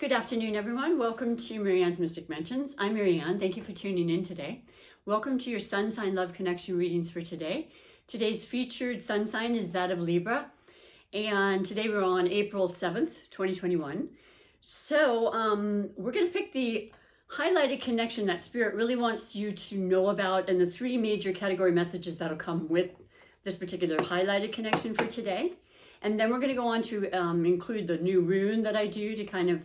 good afternoon, everyone. Welcome to MaryAnne's Mystic Mentions. I'm MaryAnne. Thank you for tuning in today. Welcome to your Sun Sign Love Connection readings for today. Today's featured sun sign is that of Libra, and today we're on April 7th, 2021. So we're going to pick the highlighted connection that Spirit really wants you to know about, and the three major category messages that'll come with this particular highlighted connection for today. And then we're going to go on to include the new rune that I do to kind of,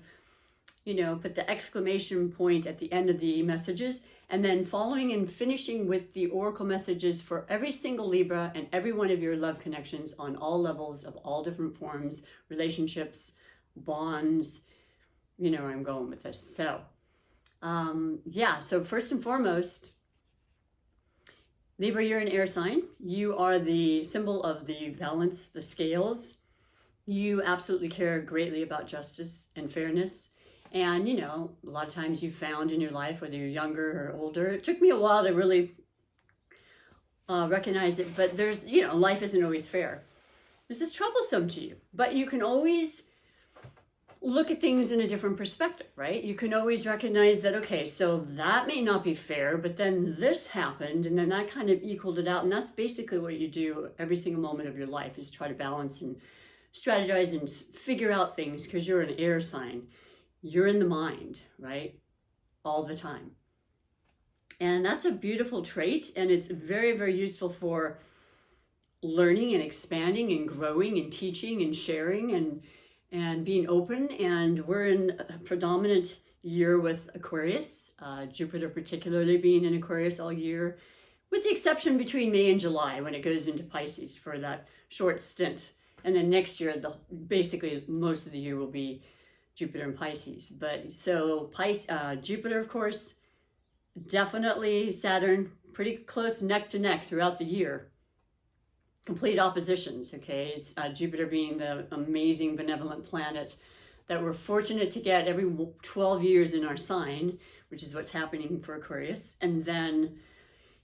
put the exclamation point at the end of the messages. And then following and finishing with the oracle messages for every single Libra and every one of your love connections on all levels of all different forms, relationships, bonds. You know where I'm going with this. So, so first and foremost, Libra, you're an air sign. You are the symbol of the balance, the scales. You absolutely care greatly about justice and fairness. And, a lot of times you've found in your life, whether you're younger or older, it took me a while to really recognize it, but there's, life isn't always fair. This is troublesome to you, but you can always look at things in a different perspective, right? You can always recognize that, okay, so that may not be fair, but then this happened, and then that kind of equaled it out. And that's basically what you do every single moment of your life, is try to balance and strategize and figure out things, because you're an air sign. You're in the mind, right? All the time. And that's a beautiful trait, and it's very, very useful for learning and expanding and growing and teaching and sharing and being open. And we're in a predominant year with Aquarius, Jupiter particularly being in Aquarius all year, with the exception between May and July when it goes into Pisces for that short stint. And then next year, basically most of the year will be Jupiter and Pisces. But so Jupiter, of course, definitely Saturn, pretty close neck to neck throughout the year. Complete oppositions, okay? Jupiter being the amazing benevolent planet that we're fortunate to get every 12 years in our sign, which is what's happening for Aquarius. And then,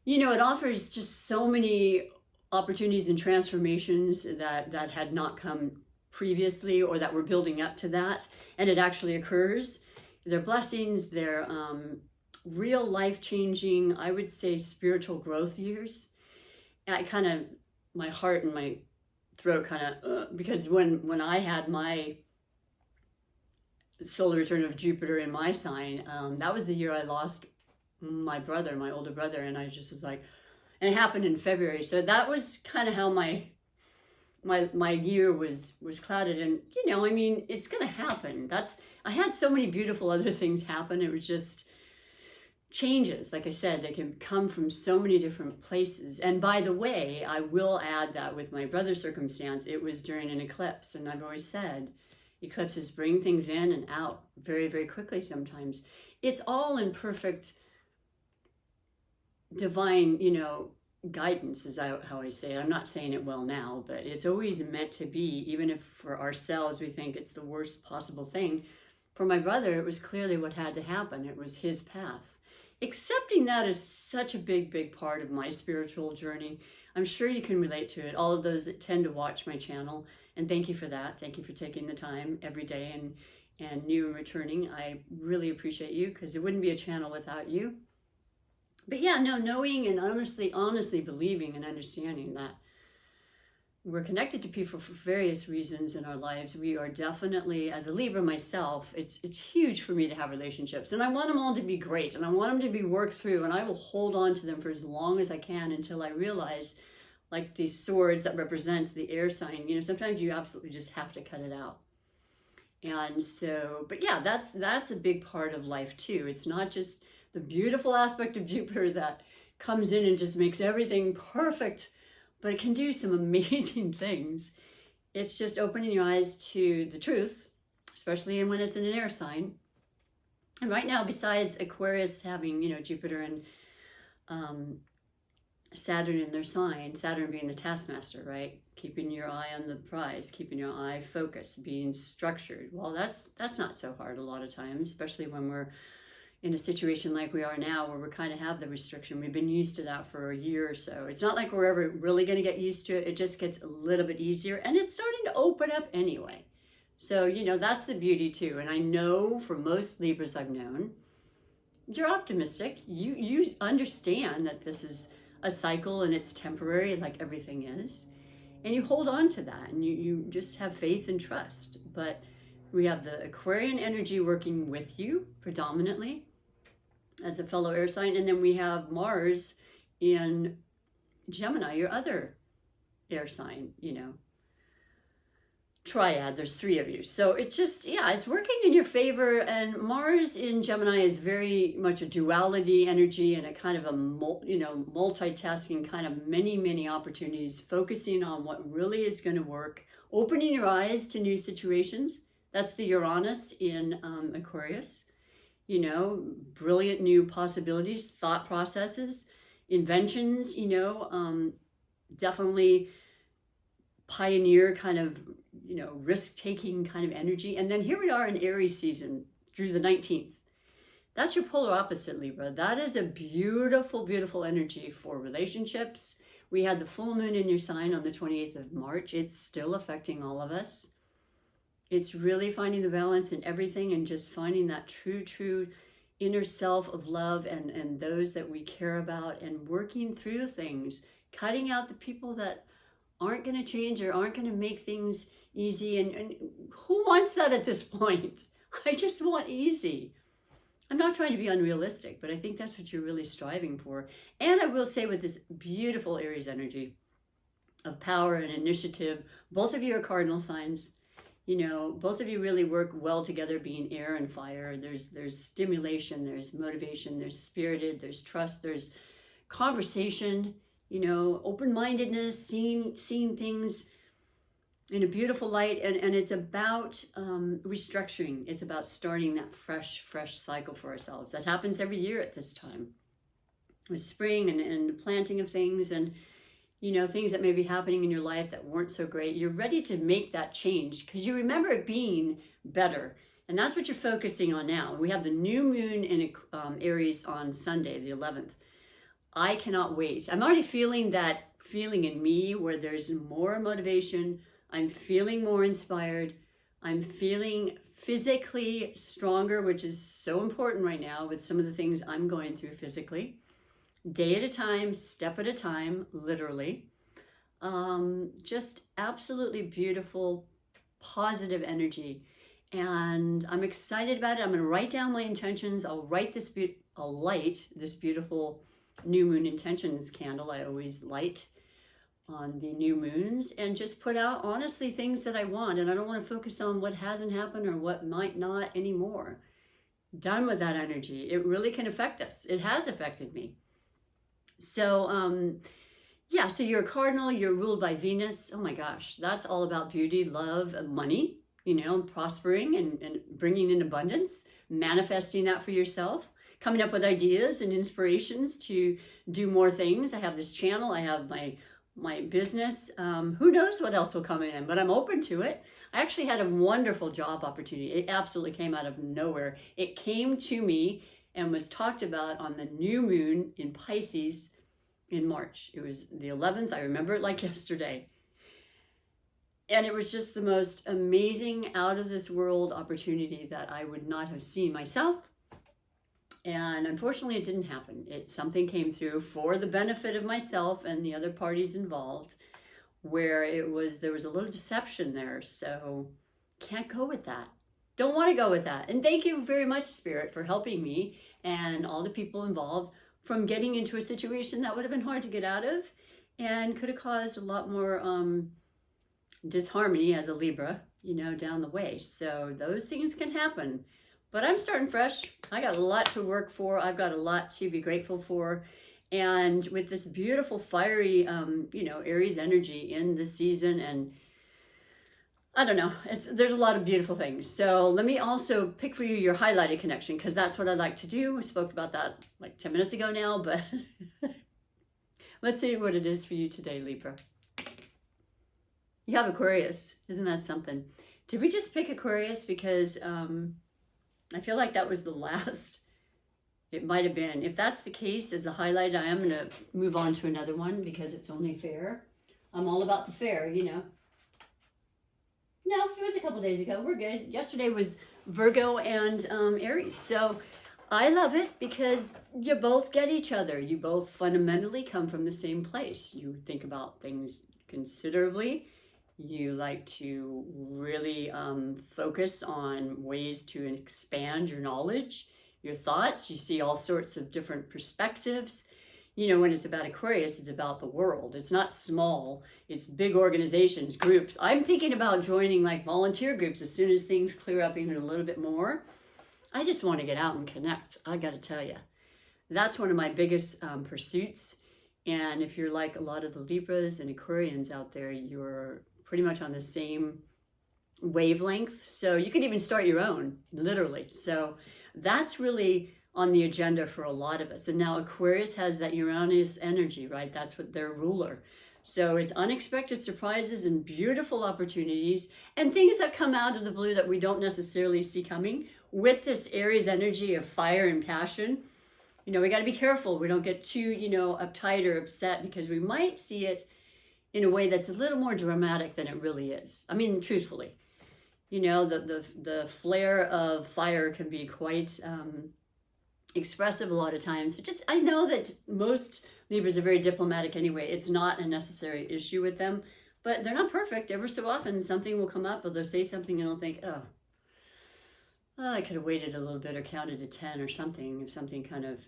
it offers just so many opportunities and transformations that had not come previously, or that were building up to that. And it actually occurs. They're blessings, they're real life-changing, I would say spiritual growth years. And my heart and my throat because when I had my solar return of Jupiter in my sign, that was the year I lost my older brother, and I just was like, and it happened in February. So that was kind of how my year was clouded. And, it's going to happen. I had so many beautiful other things happen. It was just changes. Like I said, they can come from so many different places. And by the way, I will add that with my brother's circumstance, it was during an eclipse. And I've always said, eclipses bring things in and out very, very quickly sometimes. It's all in perfect divine, guidance is how I say it. I'm not saying it well now, but it's always meant to be, even if for ourselves we think it's the worst possible thing. For my brother, it was clearly what had to happen. It was his path. Accepting that is such a big, big part of my spiritual journey. I'm sure you can relate to it. All of those that tend to watch my channel, and thank you for that. Thank you for taking the time every day and new and returning. I really appreciate you, because it wouldn't be a channel without you. But yeah, knowing and honestly believing and understanding that we're connected to people for various reasons in our lives. We are definitely, as a Libra myself, it's huge for me to have relationships. And I want them all to be great, and I want them to be worked through, and I will hold on to them for as long as I can until I realize, like these swords that represent the air sign, sometimes you absolutely just have to cut it out. And so, but yeah, that's a big part of life too. It's not just the beautiful aspect of Jupiter that comes in and just makes everything perfect, but it can do some amazing things. It's just opening your eyes to the truth, especially when it's in an air sign. And right now, besides Aquarius having, Jupiter and Saturn in their sign, Saturn being the taskmaster, right? Keeping your eye on the prize, keeping your eye focused, being structured. Well, that's not so hard a lot of times, especially when we're in a situation like we are now, where we kind of have the restriction. We've been used to that for a year or so. It's not like we're ever really going to get used to it. It just gets a little bit easier, and it's starting to open up anyway. So, you know, that's the beauty too. And I know for most Libras I've known, you're optimistic. You understand that this is a cycle and it's temporary, like everything is. And you hold on to that, and you just have faith and trust. But we have the Aquarian energy working with you predominantly as a fellow air sign. And then we have Mars in Gemini, your other air sign, you know, triad. There's 3 of you. So it's just, yeah, it's working in your favor. And Mars in Gemini is very much a duality energy and a kind of a, you know, multitasking, kind of many opportunities, focusing on what really is going to work, opening your eyes to new situations. That's the Uranus in Aquarius. You know, brilliant new possibilities, thought processes, inventions, you know, definitely pioneer kind of, you know, risk-taking kind of energy. And then here we are in Aries season through the 19th. That's your polar opposite, Libra. That is a beautiful, beautiful energy for relationships. We had the full moon in your sign on the 28th of March. It's still affecting all of us. It's really finding the balance in everything and just finding that true inner self of love and those that we care about, and working through things, cutting out the people that aren't going to change or aren't going to make things easy. And who wants that at this point? I just want easy. I'm not trying to be unrealistic, but I think that's what you're really striving for. And I will say, with this beautiful Aries energy of power and initiative, both of you are cardinal signs. You know, both of you really work well together, being air and fire. There's stimulation, there's motivation, there's spirited, there's trust, there's conversation, you know, open-mindedness, seeing things in a beautiful light. And it's about restructuring. It's about starting that fresh cycle for ourselves. That happens every year at this time, with spring and the planting of things, and, you know, things that may be happening in your life that weren't so great. You're ready to make that change because you remember it being better. And that's what you're focusing on now. We have the new moon in Aries on Sunday, the 11th. I cannot wait. I'm already feeling that feeling in me where there's more motivation. I'm feeling more inspired. I'm feeling physically stronger, which is so important right now with some of the things I'm going through physically. Day at a time, step at a time, literally. Just absolutely beautiful, positive energy. And I'm excited about it. I'm going to write down my intentions. I'll light this beautiful new moon intentions candle I always light on the new moons, and just put out honestly things that I want. And I don't want to focus on what hasn't happened or what might not anymore. Done with that energy. It really can affect us. It has affected me. So, yeah, so you're a cardinal, you're ruled by Venus. Oh my gosh, that's all about beauty, love, and money, you know, prospering and bringing in abundance, manifesting that for yourself, coming up with ideas and inspirations to do more things. I have this channel, I have my business. Who knows what else will come in, but I'm open to it. I actually had a wonderful job opportunity. It absolutely came out of nowhere. It came to me and was talked about on the new moon in Pisces in March. It was the 11th. I remember it like yesterday. And it was just the most amazing, out of this world opportunity that I would not have seen myself. And unfortunately, it didn't happen. Something came through for the benefit of myself and the other parties involved, where there was a little deception there. So can't go with that. Don't want to go with that. And thank you very much, Spirit, for helping me and all the people involved from getting into a situation that would have been hard to get out of and could have caused a lot more disharmony as a Libra, you know, down the way. So those things can happen. But I'm starting fresh. I got a lot to work for. I've got a lot to be grateful for. And with this beautiful, fiery, you know, Aries energy in the season, and I don't know, there's a lot of beautiful things. So let me also pick for you your highlighted connection, because that's what I like to do. I spoke about that like 10 minutes ago now, but let's see what it is for you today, Libra. You have Aquarius. Isn't that something? Did we just pick Aquarius because I feel like that was the last? It might have been. If that's the case, as a highlight, I am going to move on to another one because it's only fair. I'm all about the fair, you know. No, it was couple days ago. We're good. Yesterday was Virgo and Aries. So I love it because you both get each other. You both fundamentally come from the same place. You think about things considerably. You like to really focus on ways to expand your knowledge, your thoughts. You see all sorts of different perspectives. You know, when it's about Aquarius, it's about the world. It's not small. It's big organizations, groups. I'm thinking about joining like volunteer groups as soon as things clear up even a little bit more. I just want to get out and connect. I got to tell you, that's one of my biggest pursuits. And if you're like a lot of the Libras and Aquarians out there, you're pretty much on the same wavelength. So you could even start your own, literally. So that's really on the agenda for a lot of us. And now Aquarius has that Uranus energy, right? That's what their ruler. So it's unexpected surprises and beautiful opportunities and things that come out of the blue that we don't necessarily see coming. With this Aries energy of fire and passion, you know, we got to be careful. We don't get too, you know, uptight or upset because we might see it in a way that's a little more dramatic than it really is. I mean, truthfully, you know, the flare of fire can be quite expressive a lot of times. I know that most Libras are very diplomatic anyway. It's not a necessary issue with them, but they're not perfect. Ever so often something will come up or they'll say something and they'll think, oh, I could have waited a little bit or counted to 10 or something if something kind of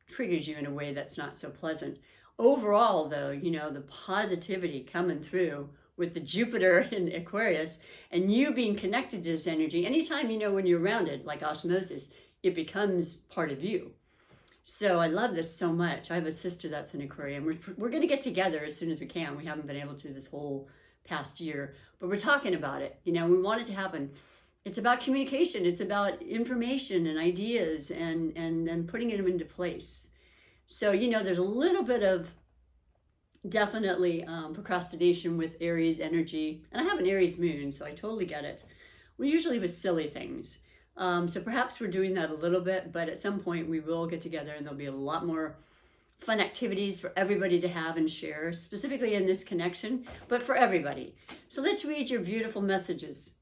triggers you in a way that's not so pleasant. Overall, though, you know, the positivity coming through with the Jupiter in Aquarius and you being connected to this energy, anytime, you know, when you're around it, like osmosis, it becomes part of you. So I love this so much. I have a sister that's an Aquarian. We're going to get together as soon as we can. We haven't been able to this whole past year, but we're talking about it. You know, we want it to happen. It's about communication. It's about information and ideas and putting them into place. So, you know, there's a little bit of definitely procrastination with Aries energy. And I have an Aries moon, so I totally get it. We usually with silly things. So perhaps we're doing that a little bit, but at some point we will get together and there'll be a lot more fun activities for everybody to have and share, specifically in this connection, but for everybody. So let's read your beautiful messages.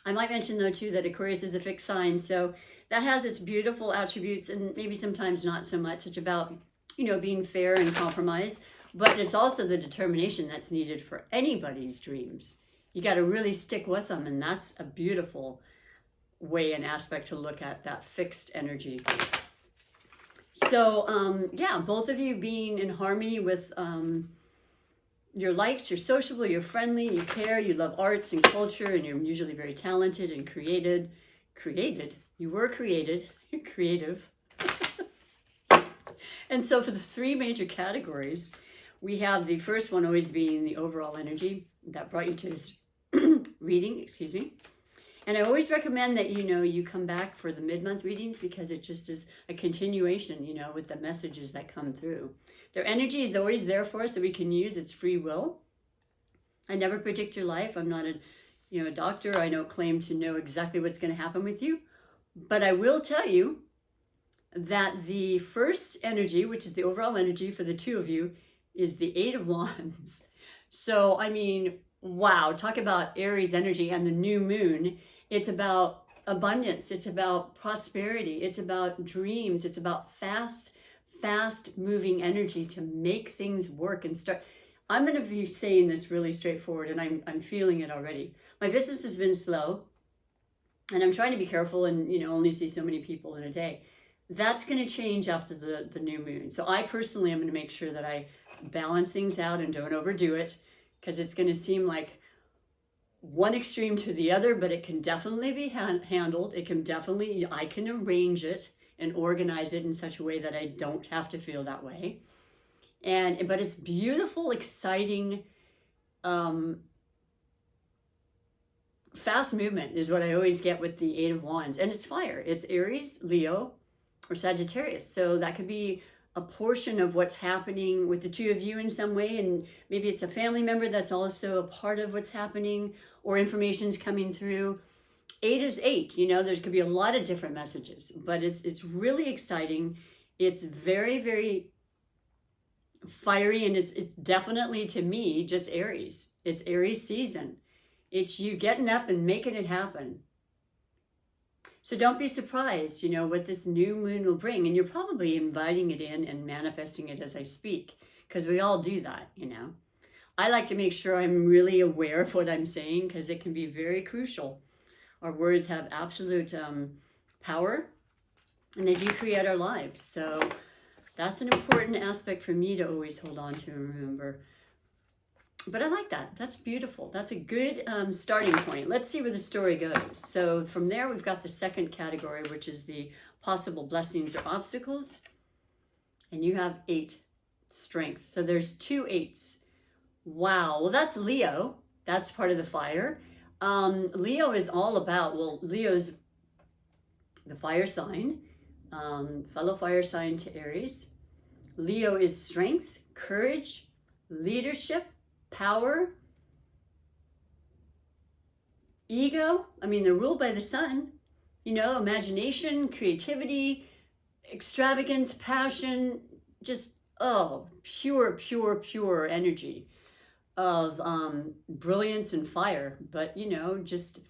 I might mention though too that Aquarius is a fixed sign, so that has its beautiful attributes and maybe sometimes not so much. It's about, you know, being fair and compromise, but it's also the determination that's needed for anybody's dreams. You got to really stick with them, and that's a beautiful way and aspect to look at that fixed energy. So yeah, both of you being in harmony with you're liked, you're sociable, you're friendly, you care, you love arts and culture, and you're usually very talented and creative. Creative. And so for the three major categories, we have the first one always being the overall energy that brought you to this reading, excuse me. And I always recommend that, you know, you come back for the mid-month readings because it just is a continuation, you know, with the messages that come through. Their energy is always there for us that we can use. It's free will. I never predict your life. I'm not a doctor. I don't claim to know exactly what's going to happen with you. But I will tell you that the first energy, which is the overall energy for the two of you, is the Eight of Wands. So, I mean, wow, talk about Aries energy and the new moon. It's about abundance. It's about prosperity. It's about dreams. It's about fast moving energy to make things work and start. I'm going to be saying this really straightforward, and I'm feeling it already. My business has been slow, and I'm trying to be careful and, you know, only see so many people in a day. That's going to change after the new moon. So I personally am going to make sure that I balance things out and don't overdo it, because it's going to seem like one extreme to the other, but it can definitely be handled. I can arrange it and organize it in such a way that I don't have to feel that way. But it's beautiful, exciting, fast movement is what I always get with the Eight of Wands. And it's fire. It's Aries, Leo, or Sagittarius. So that could be a portion of what's happening with the two of you in some way, and maybe it's a family member that's also a part of what's happening, or information's coming through. 8 is 8, you know, there could be a lot of different messages, but it's really exciting. It's very, very fiery, and it's definitely, to me, just Aries. It's Aries season. It's you getting up and making it happen. So don't be surprised, you know, what this new moon will bring. And you're probably inviting it in and manifesting it as I speak, because we all do that, you know. I like to make sure I'm really aware of what I'm saying, because it can be very crucial. Our words have absolute power, and they do create our lives. So that's an important aspect for me to always hold on to and remember. But I like that. That's beautiful. That's a good starting point. Let's see where the story goes. So from there, we've got the second category, which is the possible blessings or obstacles. And you have 8, strength. So there's 2 8s. Wow. Well, that's Leo. That's part of the fire. Leo is all about, well, Leo's the fire sign, fellow fire sign to Aries. Leo is strength, courage, leadership, power, ego. I mean, they're ruled by the sun, you know, imagination, creativity, extravagance, passion, just, oh, pure energy of brilliance and fire. But, you know, just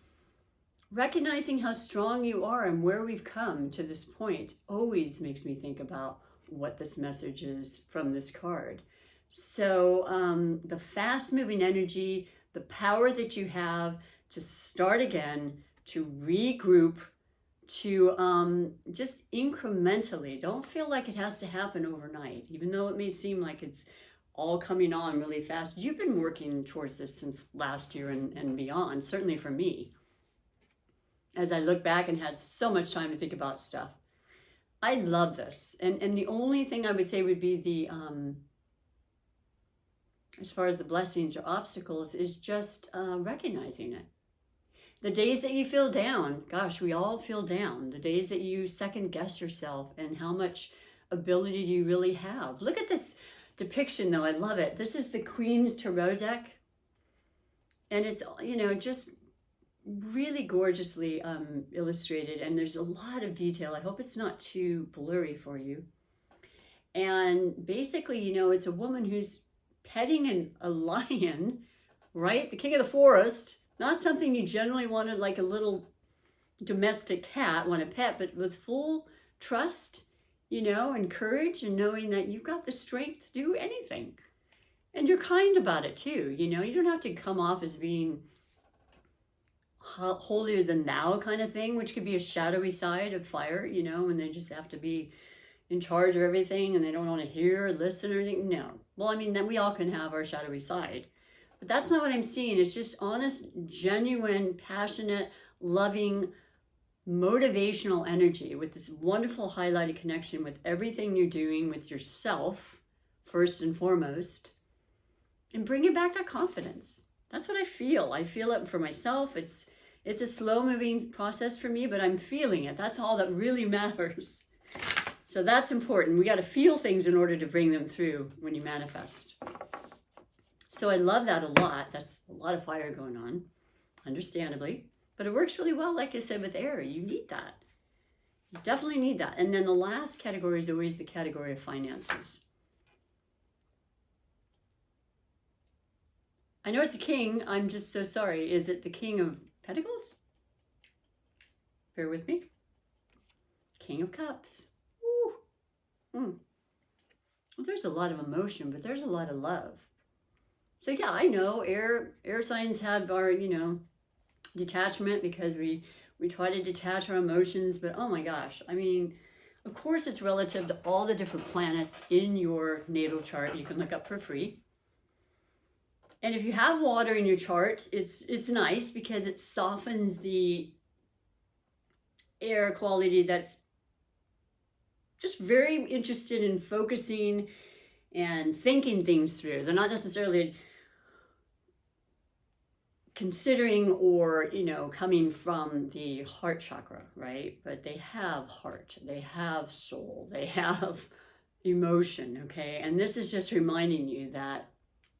recognizing how strong you are and where we've come to this point always makes me think about what this message is from this card. So the fast-moving energy, the power that you have to start again, to regroup, to just incrementally. Don't feel like it has to happen overnight, even though it may seem like it's all coming on really fast. You've been working towards this since last year and beyond, certainly for me. As I look back and had so much time to think about stuff. I love this. And the only thing I would say would be the as far as the blessings or obstacles, is just recognizing it. The days that you feel down, gosh, we all feel down. The days that you second guess yourself and how much ability do you really have. Look at this depiction though, I love it. This is the Queen's Tarot deck. And it's, you know, just really gorgeously illustrated. And there's a lot of detail. I hope it's not too blurry for you. And basically, you know, it's a woman who's petting a lion, right? The king of the forest. Not something you generally wanted, like a little domestic cat, want to pet, but with full trust, you know, and courage, and knowing that you've got the strength to do anything. And you're kind about it too, you know. You don't have to come off as being holier than thou kind of thing, which could be a shadowy side of fire, you know, when they just have to be in charge of everything and they don't want to hear or listen or anything. No. Well, I mean, then we all can have our shadowy side. But that's not what I'm seeing. It's just honest, genuine, passionate, loving, motivational energy with this wonderful highlighted connection with everything you're doing with yourself, first and foremost, and bringing back that confidence. That's what I feel. I feel it for myself. It's a slow-moving process for me, but I'm feeling it. That's all that really matters. So that's important. We got to feel things in order to bring them through when you manifest. So I love that a lot. That's a lot of fire going on, understandably. But it works really well, like I said, with air. You need that. You definitely need that. And then the last category is always the category of finances. I know it's a king. I'm just so sorry. Is it the King of Pentacles? Bear with me. King of Cups. Well, there's a lot of emotion, but there's a lot of love. So yeah, I know air signs have our, you know, detachment, because we try to detach our emotions, but oh my gosh, I mean, of course it's relative to all the different planets in your natal chart. You can look up for free. And if you have water in your chart, it's nice because it softens the air quality that's just very interested in focusing and thinking things through. They're not necessarily considering or, you know, coming from the heart chakra, right? But they have heart, they have soul, they have emotion, okay? And this is just reminding you that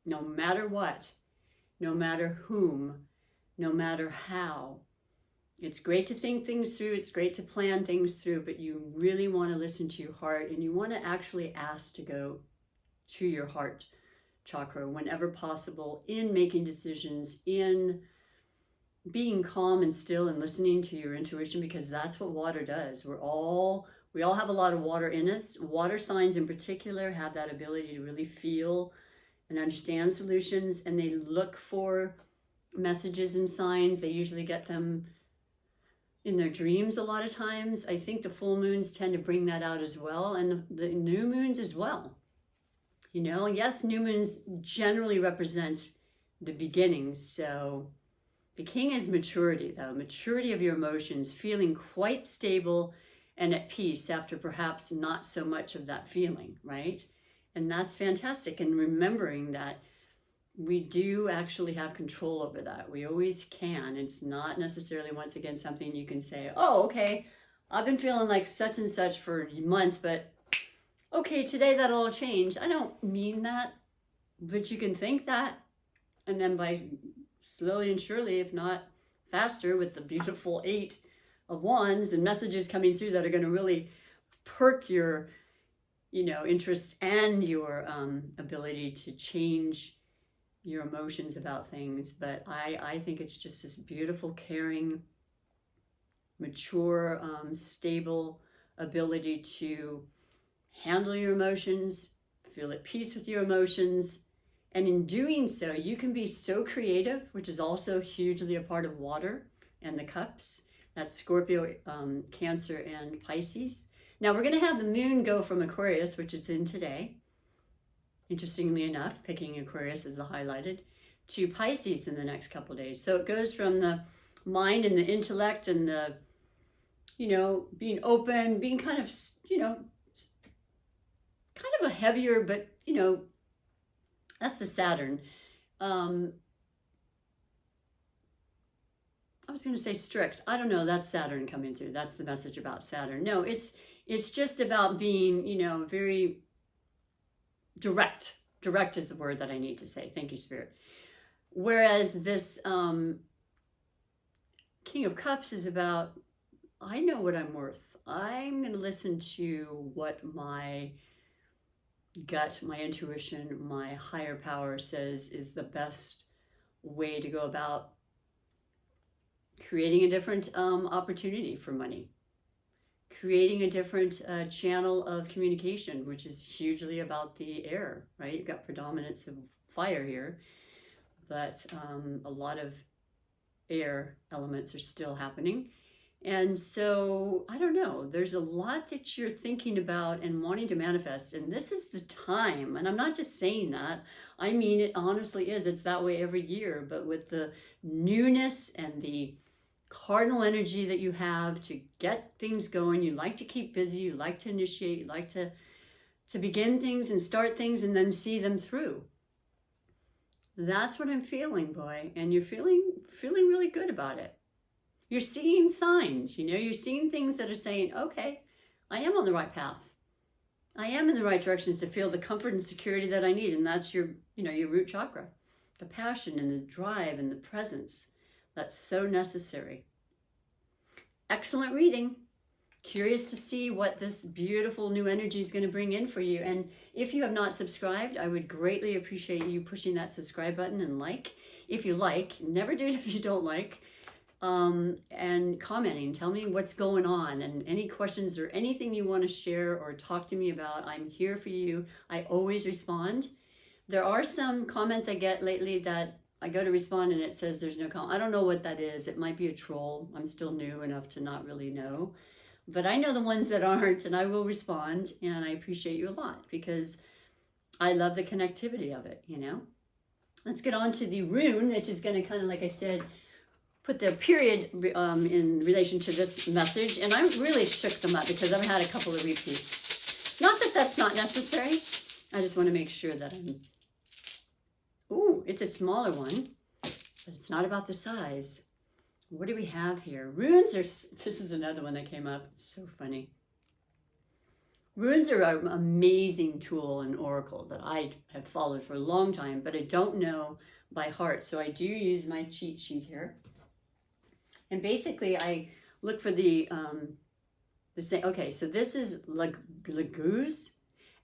no matter what, no matter whom, no matter how, it's great to think things through, it's great to plan things through, but you really want to listen to your heart, and you want to actually ask to go to your heart chakra whenever possible in making decisions, in being calm and still and listening to your intuition, because that's what water does. We all have a lot of water in us. Water signs in particular have that ability to really feel and understand solutions, and they look for messages and signs. They usually get them in their dreams a lot of times. I think the full moons tend to bring that out as well, and the new moons as well. You know, yes, new moons generally represent the beginnings. So the king is maturity, though. Maturity of your emotions, feeling quite stable and at peace after perhaps not so much of that feeling, right? And that's fantastic. And remembering that we do actually have control over that. We always can. It's not necessarily, once again, something you can say, oh, okay, I've been feeling like such and such for months, but okay, today that'll all change. I don't mean that, but you can think that. And then by slowly and surely, if not faster, with the beautiful 8 of Wands and messages coming through that are going to really perk your, you know, interest and your ability to change your emotions about things. But I think it's just this beautiful, caring, mature, stable ability to handle your emotions, feel at peace with your emotions. And in doing so, you can be so creative, which is also hugely a part of water and the cups. That's Scorpio, Cancer, and Pisces. Now we're going to have the moon go from Aquarius, which it's in today, interestingly enough, picking Aquarius as the highlighted, to Pisces in the next couple of days. So it goes from the mind and the intellect and the, you know, being open, being kind of, you know, kind of a heavier, but, you know, that's the Saturn. I was going to say strict. I don't know. That's Saturn coming through. That's the message about Saturn. No, it's just about being, you know, very direct. Direct is the word that I need to say. Thank you, Spirit. Whereas this King of Cups is about, I know what I'm worth. I'm going to listen to what my gut, my intuition, my higher power says is the best way to go about creating a different opportunity for money, creating a different channel of communication, which is hugely about the air, right? You've got predominance of fire here, but a lot of air elements are still happening. And so, I don't know, there's a lot that you're thinking about and wanting to manifest, and this is the time. And I'm not just saying that, I mean it honestly is. It's that way every year, but with the newness and the cardinal energy that you have to get things going, you like to keep busy, you like to initiate, you like to begin things and start things and then see them through. That's what I'm feeling, boy, and you're feeling really good about it. You're seeing signs, you know, you're seeing things that are saying, okay, I am on the right path. I am in the right directions to feel the comfort and security that I need. And that's your, you know, your root chakra, the passion and the drive and the presence. That's so necessary. Excellent reading. Curious to see what this beautiful new energy is going to bring in for you. And if you have not subscribed, I would greatly appreciate you pushing that subscribe button and like. If you like, never do it if you don't like. And commenting, tell me what's going on and any questions or anything you want to share or talk to me about. I'm here for you. I always respond. There are some comments I get lately that I go to respond and it says there's no comment. I don't know what that is. It might be a troll. I'm still new enough to not really know. But I know the ones that aren't, and I will respond, and I appreciate you a lot because I love the connectivity of it, you know. Let's get on to the rune, which is going to kind of, like I said, put the period in relation to this message. And I really shook them up because I've had a couple of repeats. Not that that's not necessary. I just want to make sure that I'm... Ooh, it's a smaller one, but it's not about the size. What do we have here? Runes are... This is another one that came up. It's so funny. Runes are an amazing tool in Oracle that I have followed for a long time, but I don't know by heart. So I do use my cheat sheet here. And basically, I look for the same. Okay, so this is Laguz,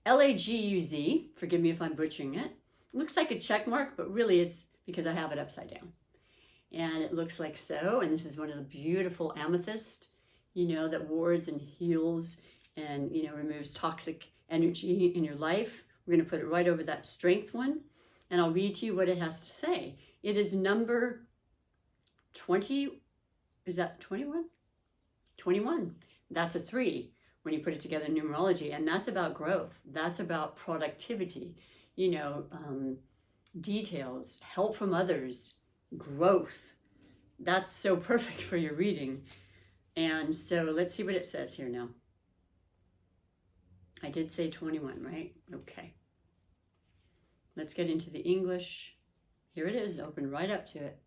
L-A-G-U-Z. Forgive me if I'm butchering it. It looks like a check mark, but really it's because I have it upside down. And it looks like so. And this is one of the beautiful amethyst, you know, that wards and heals and, you know, removes toxic energy in your life. We're going to put it right over that strength one. And I'll read to you what it has to say. It is number 20. Is that 21? 21. That's a 3 when you put it together in numerology. And that's about growth. That's about productivity, you know, details, help from others, growth. That's so perfect for your reading. And so let's see what it says here now. I did say 21, right? Okay. Let's get into the English. Here it is, open right up to it.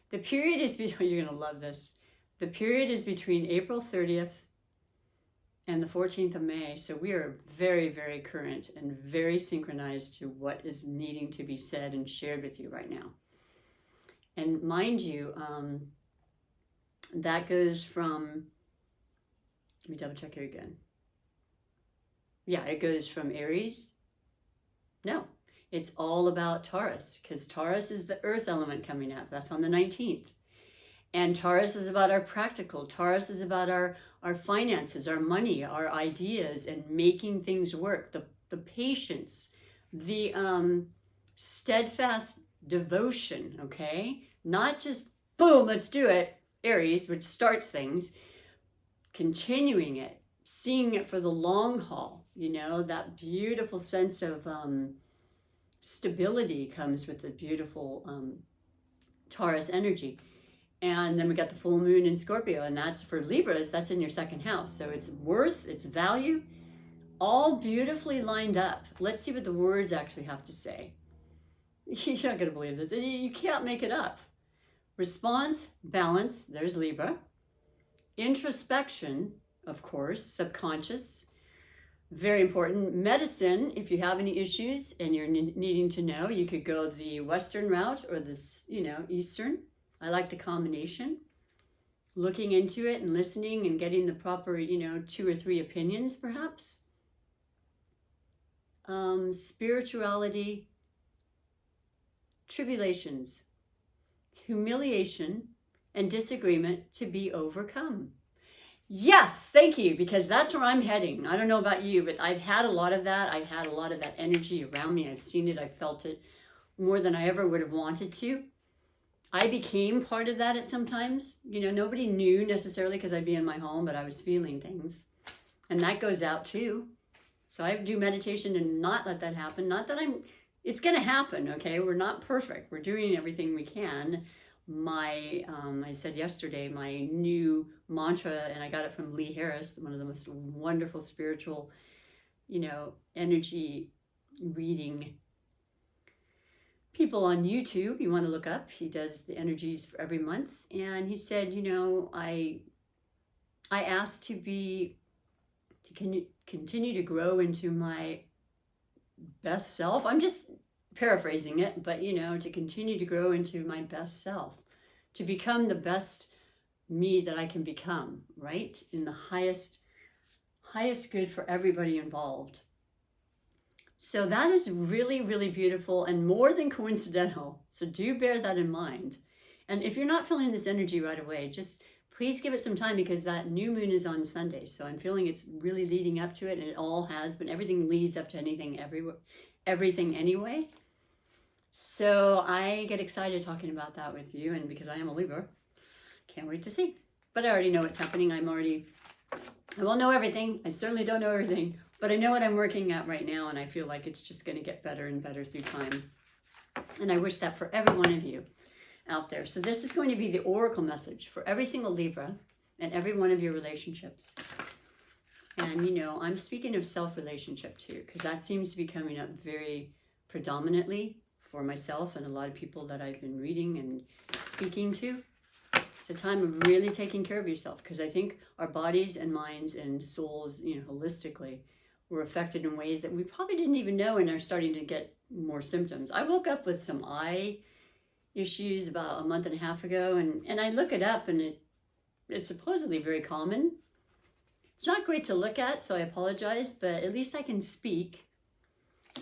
The period is between, you're going to love this. The period is between April 30th and the 14th of May. So we are very, very current and very synchronized to what is needing to be said and shared with you right now. And mind you, that goes from, let me double check here again. Yeah, it goes from Aries. No, it's all about Taurus, because Taurus is the earth element coming up. That's on the 19th. And Taurus is about our practical. Taurus is about our finances, our money, our ideas, and making things work. The patience, the steadfast devotion, okay? Not just, boom, let's do it, Aries, which starts things, continuing it, seeing it for the long haul, you know, that beautiful sense of stability comes with the beautiful Taurus energy. And then we got the full moon in Scorpio, and that's for Libras, that's in your second house. So it's worth, it's value, all beautifully lined up. Let's see what the words actually have to say. You're not going to believe this. You can't make it up. Response, balance, there's Libra. Introspection, of course, subconscious, very important. Medicine, if you have any issues and you're needing to know, you could go the Western route or this, you know, Eastern. I like the combination. Looking into it and listening and getting the proper, you know, 2 or 3 opinions, perhaps. Spirituality, tribulations, humiliation, and disagreement to be overcome. Yes, thank you, because that's where I'm heading. I don't know about you, but I've had a lot of that. I've had a lot of that energy around me. I've seen it. I've felt it more than I ever would have wanted to. I became part of that at some times. You know, nobody knew necessarily because I'd be in my home, but I was feeling things. And that goes out too. So I do meditation and not let that happen. Not that it's going to happen, okay? We're not perfect. We're doing everything we can. I said yesterday, my new mantra, and I got it from Lee Harris, one of the most wonderful spiritual, you know, energy reading people on YouTube. You want to look up. He does the energies for every month. And he said, you know, I asked to continue to grow into my best self. I'm just paraphrasing it, but you know, to continue to grow into my best self, to become the best me that I can become, right? In the highest good for everybody involved. So that is really, really beautiful and more than coincidental. So do bear that in mind. And if you're not feeling this energy right away, just please give it some time, because that new moon is on Sunday. So I'm feeling it's really leading up to it, and it all has been. Everything leads up to everything anyway. So I get excited talking about that with you, and because I am a Libra, can't wait to see. But I already know what's happening. I won't know everything. I certainly don't know everything, but I know what I'm working at right now, and I feel like it's just going to get better and better through time. And I wish that for every one of you out there. So this is going to be the oracle message for every single Libra and every one of your relationships. And, you know, I'm speaking of self-relationship too, because that seems to be coming up very predominantly for myself and a lot of people that I've been reading and speaking to. It's a time of really taking care of yourself, because I think our bodies and minds and souls, you know, holistically, were affected in ways that we probably didn't even know and are starting to get more symptoms. I woke up with some eye issues about a month and a half ago, and I look it up, and it's supposedly very common. It's not great to look at, so I apologize, but at least I can speak.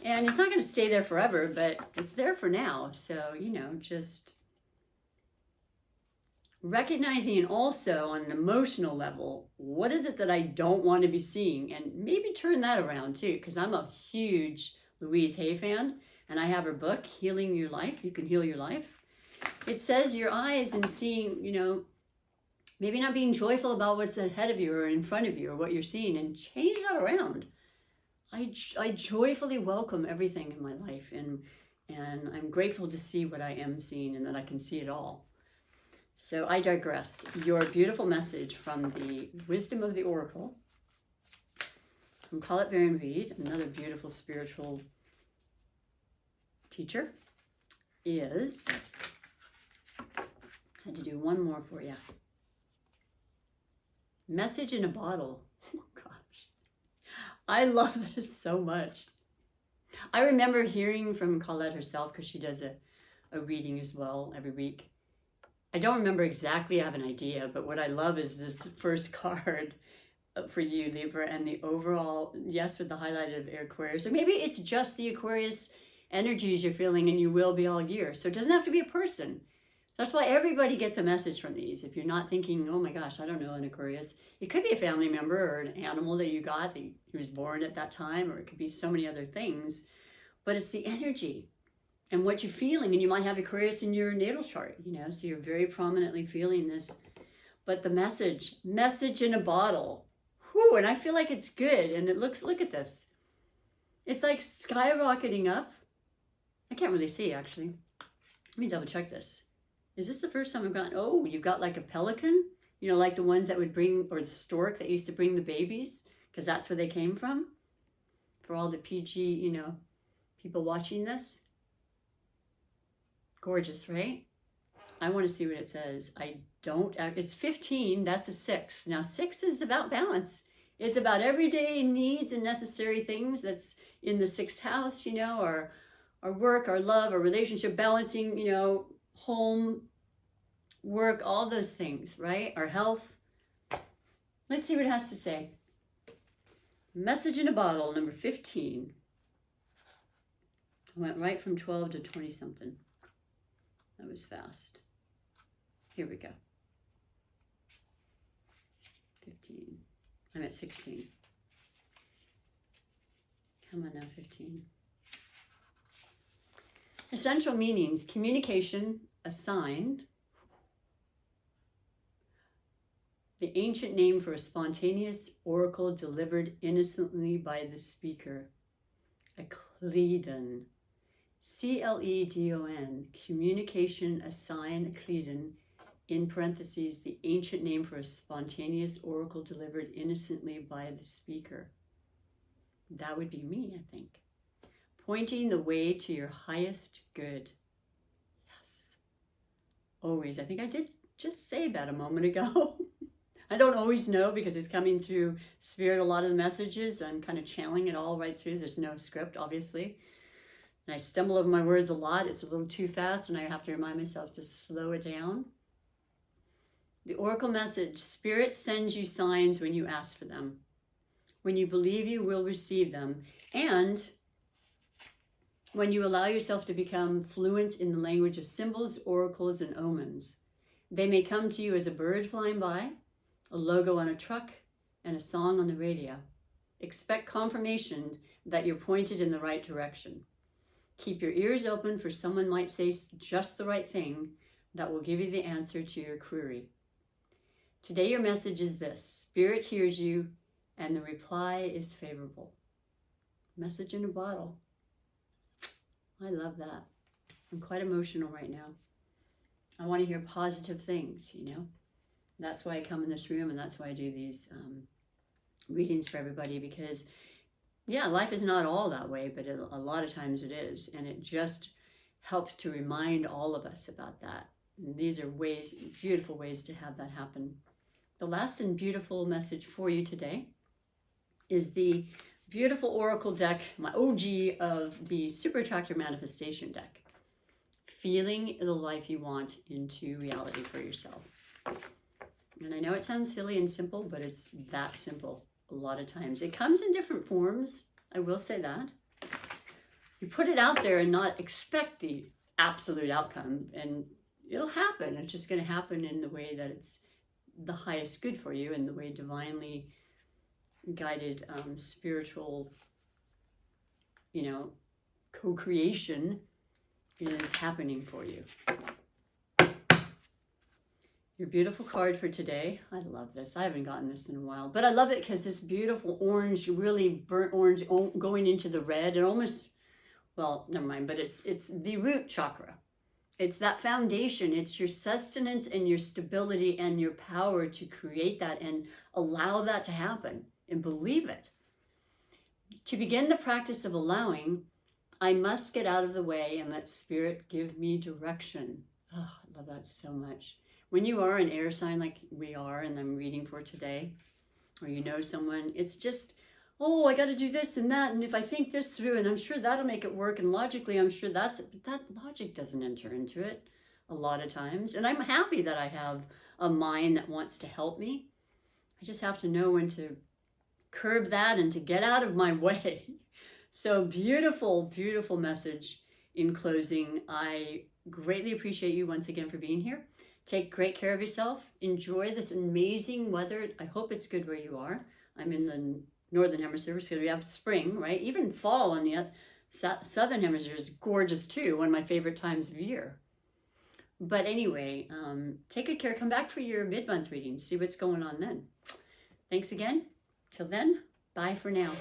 And it's not going to stay there forever, but it's there for now. So, you know, just recognizing, and also on an emotional level, what is it that I don't want to be seeing, and maybe turn that around too, because I'm a huge Louise Hay fan, and I have her book, Healing Your Life. You Can Heal Your Life. It says your eyes and seeing, you know, maybe not being joyful about what's ahead of you or in front of you or what you're seeing, and change that around. I joyfully welcome everything in my life, and I'm grateful to see what I am seeing and that I can see it all. So I digress. Your beautiful message from the Wisdom of the Oracle from Colette Baron Reed, another beautiful spiritual teacher, is, I had to do one more for you. Message in a bottle. Oh gosh, I love this so much. I remember hearing from Colette herself, because she does a reading as well every week. I don't remember exactly, I have an idea, but what I love is this first card for you, Libra, and the overall, yes, with the highlighted Aquarius. Or maybe it's just the Aquarius energies you're feeling, and you will be all year. So it doesn't have to be a person. That's why everybody gets a message from these. If you're not thinking, oh my gosh, I don't know an Aquarius, it could be a family member or an animal that you got who was born at that time, or it could be so many other things. But it's the energy and what you're feeling, and you might have Aquarius in your natal chart, you know, so you're very prominently feeling this. But the message in a bottle, whew, and I feel like it's good. And it looks, look at this, it's like skyrocketing up. I can't really see, actually. Let me double check this. Is this the first time I've gotten, oh, you've got like a pelican, you know, like the ones that would bring, or the stork that used to bring the babies, because that's where they came from. For all the PG, you know, people watching this. Gorgeous, right? I want to see what it says. It's 15, that's a 6. Now 6 is about balance. It's about everyday needs and necessary things. That's in the 6th house, you know, our work, our love, our relationship, balancing, you know, home, work, all those things, right? Our health. Let's see what it has to say. Message in a bottle, number 15. I went right from 12 to 20 something. That was fast. Here we go. 15. I'm at 16. Come on now, 15. Essential meanings: communication, a sign. The ancient name for a spontaneous oracle delivered innocently by the speaker. A cledon. C-L-E-D-O-N, communication, a sign, a cledon, in parentheses, the ancient name for a spontaneous oracle delivered innocently by the speaker. That would be me, I think. Pointing the way to your highest good. Yes. Always. I think I did just say that a moment ago. I don't always know, because it's coming through spirit, a lot of the messages. I'm kind of channeling it all right through. There's no script, obviously. And I stumble over my words a lot. It's a little too fast, and I have to remind myself to slow it down. The oracle message: Spirit sends you signs when you ask for them, when you believe you will receive them, and when you allow yourself to become fluent in the language of symbols, oracles, and omens. They may come to you as a bird flying by, a logo on a truck, and a song on the radio. Expect confirmation that you're pointed in the right direction. Keep your ears open, for someone might say just the right thing that will give you the answer to your query. Today your message is this: Spirit hears you, and the reply is favorable. Message in a bottle. I love that. I'm quite emotional right now. I want to hear positive things, you know. That's why I come in this room, and that's why I do these readings for everybody, because yeah, life is not all that way, but a lot of times it is. And it just helps to remind all of us about that. And these are ways, beautiful ways to have that happen. The last and beautiful message for you today is the beautiful oracle deck, my OG of the Super Attractor Manifestation deck. Feeling the life you want into reality for yourself. And I know it sounds silly and simple, but it's that simple. A lot of times it comes in different forms, I will say that. You put it out there and not expect the absolute outcome, and it'll happen. It's just going to happen in the way that it's the highest good for you, and the way divinely guided spiritual, you know, co-creation is happening for you. Your beautiful card for today. I love this. I haven't gotten this in a while, but I love it because this beautiful orange, really burnt orange going into the red, and almost, well, never mind, but it's the root chakra. It's that foundation. It's your sustenance and your stability and your power to create that and allow that to happen and believe it. To begin the practice of allowing, I must get out of the way and let Spirit give me direction. Oh, I love that so much. When you are an air sign like we are, and I'm reading for today, or you know someone, it's just, oh, I got to do this and that, and if I think this through, and I'm sure that'll make it work, and logically I'm sure that's it, but that logic doesn't enter into it a lot of times. And I'm happy that I have a mind that wants to help me. I just have to know when to curb that and to get out of my way. So beautiful, beautiful message in closing. I greatly appreciate you once again for being here. Take great care of yourself. Enjoy this amazing weather. I hope it's good where you are. I'm in the northern hemisphere, so we have spring, right? Even fall on the southern hemisphere is gorgeous too. One of my favorite times of year. But anyway, take good care. Come back for your mid-month reading. See what's going on then. Thanks again. Till then, bye for now.